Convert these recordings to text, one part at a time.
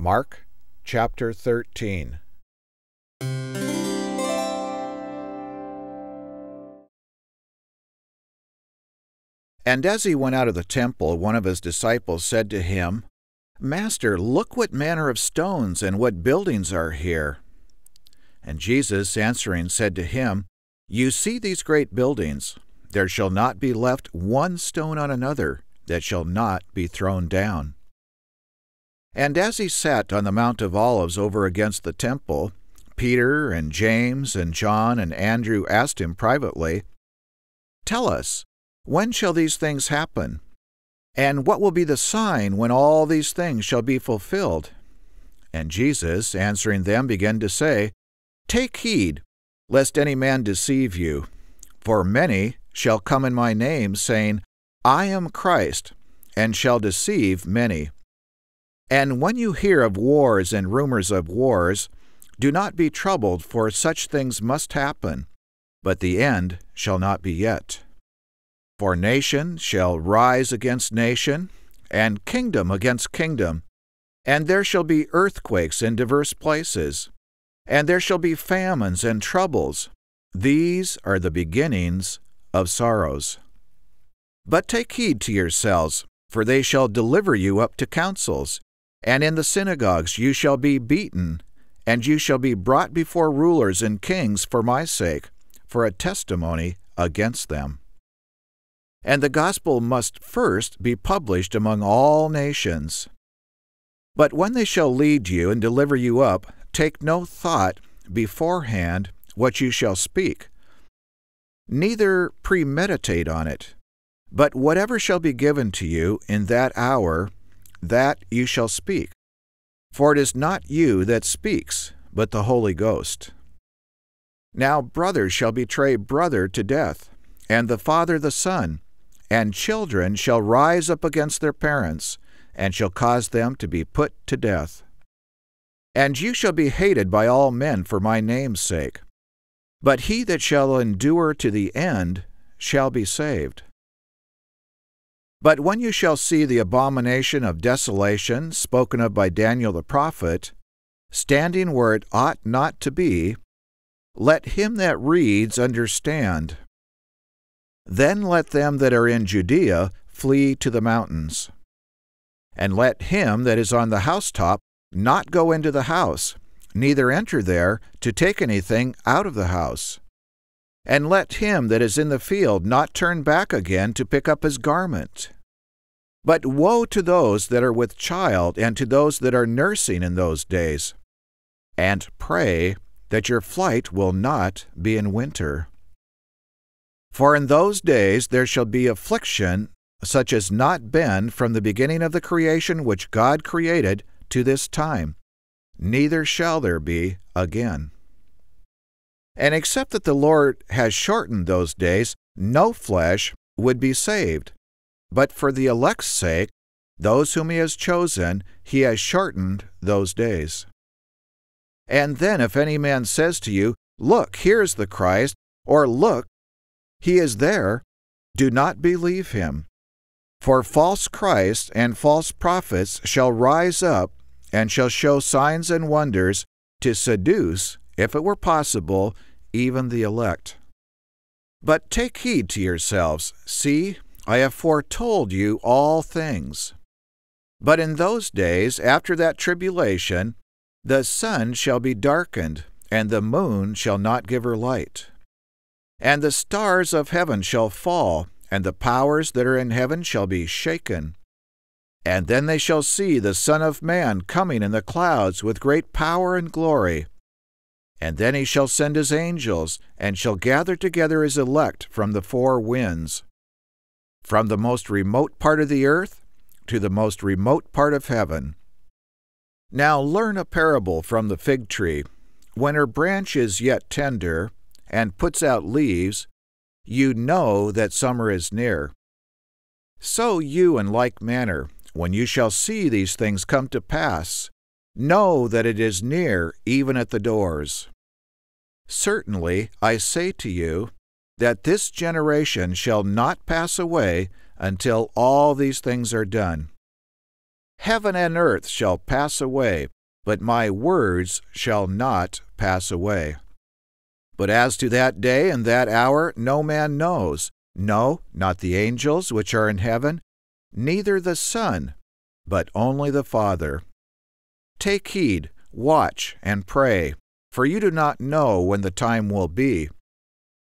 Mark chapter 13. And as he went out of the temple, one of his disciples said to him, "Master, look what manner of stones and what buildings are here." And Jesus answering said to him, "You see these great buildings. There shall not be left one stone on another that shall not be thrown down." And as he sat on the Mount of Olives over against the temple, Peter and James and John and Andrew asked him privately, "Tell us, when shall these things happen? And what will be the sign when all these things shall be fulfilled?" And Jesus, answering them, began to say, "Take heed, lest any man deceive you. For many shall come in my name, saying, 'I am Christ,' and shall deceive many. And when you hear of wars and rumors of wars, do not be troubled, for such things must happen, but the end shall not be yet. For nation shall rise against nation, and kingdom against kingdom, and there shall be earthquakes in divers places, and there shall be famines and troubles. These are the beginnings of sorrows. But take heed to yourselves, for they shall deliver you up to councils, and in the synagogues you shall be beaten, and you shall be brought before rulers and kings for my sake, for a testimony against them. And the gospel must first be published among all nations. But when they shall lead you and deliver you up, take no thought beforehand what you shall speak, neither premeditate on it. But whatever shall be given to you in that hour, that you shall speak. For it is not you that speaks, but the Holy Ghost. Now brother shall betray brother to death, and the father the son, and children shall rise up against their parents, and shall cause them to be put to death. And you shall be hated by all men for my name's sake. But he that shall endure to the end shall be saved. But when you shall see the abomination of desolation spoken of by Daniel the prophet, standing where it ought not to be, let him that reads understand. Then let them that are in Judea flee to the mountains. And let him that is on the housetop not go into the house, neither enter there to take anything out of the house. And let him that is in the field not turn back again to pick up his garment. But woe to those that are with child and to those that are nursing in those days. And pray that your flight will not be in winter. For in those days there shall be affliction, such as not been from the beginning of the creation which God created to this time, neither shall there be again. And except that the Lord has shortened those days, no flesh would be saved. But for the elect's sake, those whom he has chosen, he has shortened those days. And then if any man says to you, "Look, here is the Christ," or "Look, he is there," do not believe him. For false Christs and false prophets shall rise up, and shall show signs and wonders, to seduce, if it were possible, even the elect. But take heed to yourselves. See, I have foretold you all things. But in those days, after that tribulation, the sun shall be darkened, and the moon shall not give her light. And the stars of heaven shall fall, and the powers that are in heaven shall be shaken. And then they shall see the Son of Man coming in the clouds with great power and glory. And then he shall send his angels, and shall gather together his elect from the four winds, from the most remote part of the earth to the most remote part of heaven. Now learn a parable from the fig tree. When her branch is yet tender, and puts out leaves, you know that summer is near. So you in like manner, when you shall see these things come to pass, know that it is near, even at the doors. Certainly, I say to you, that this generation shall not pass away until all these things are done. Heaven and earth shall pass away, but my words shall not pass away. But as to that day and that hour no man knows, no, not the angels which are in heaven, neither the Son, but only the Father. Take heed, watch, and pray, for you do not know when the time will be.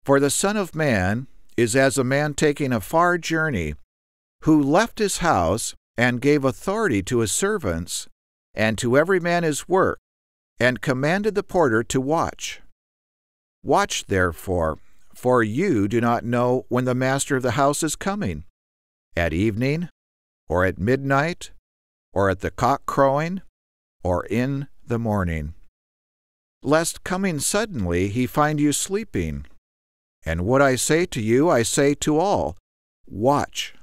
For the Son of Man is as a man taking a far journey, who left his house and gave authority to his servants, and to every man his work, and commanded the porter to watch. Watch therefore, for you do not know when the master of the house is coming, at evening, or at midnight, or at the cock crowing, or in the morning, lest coming suddenly he find you sleeping. And what I say to you I say to all, watch.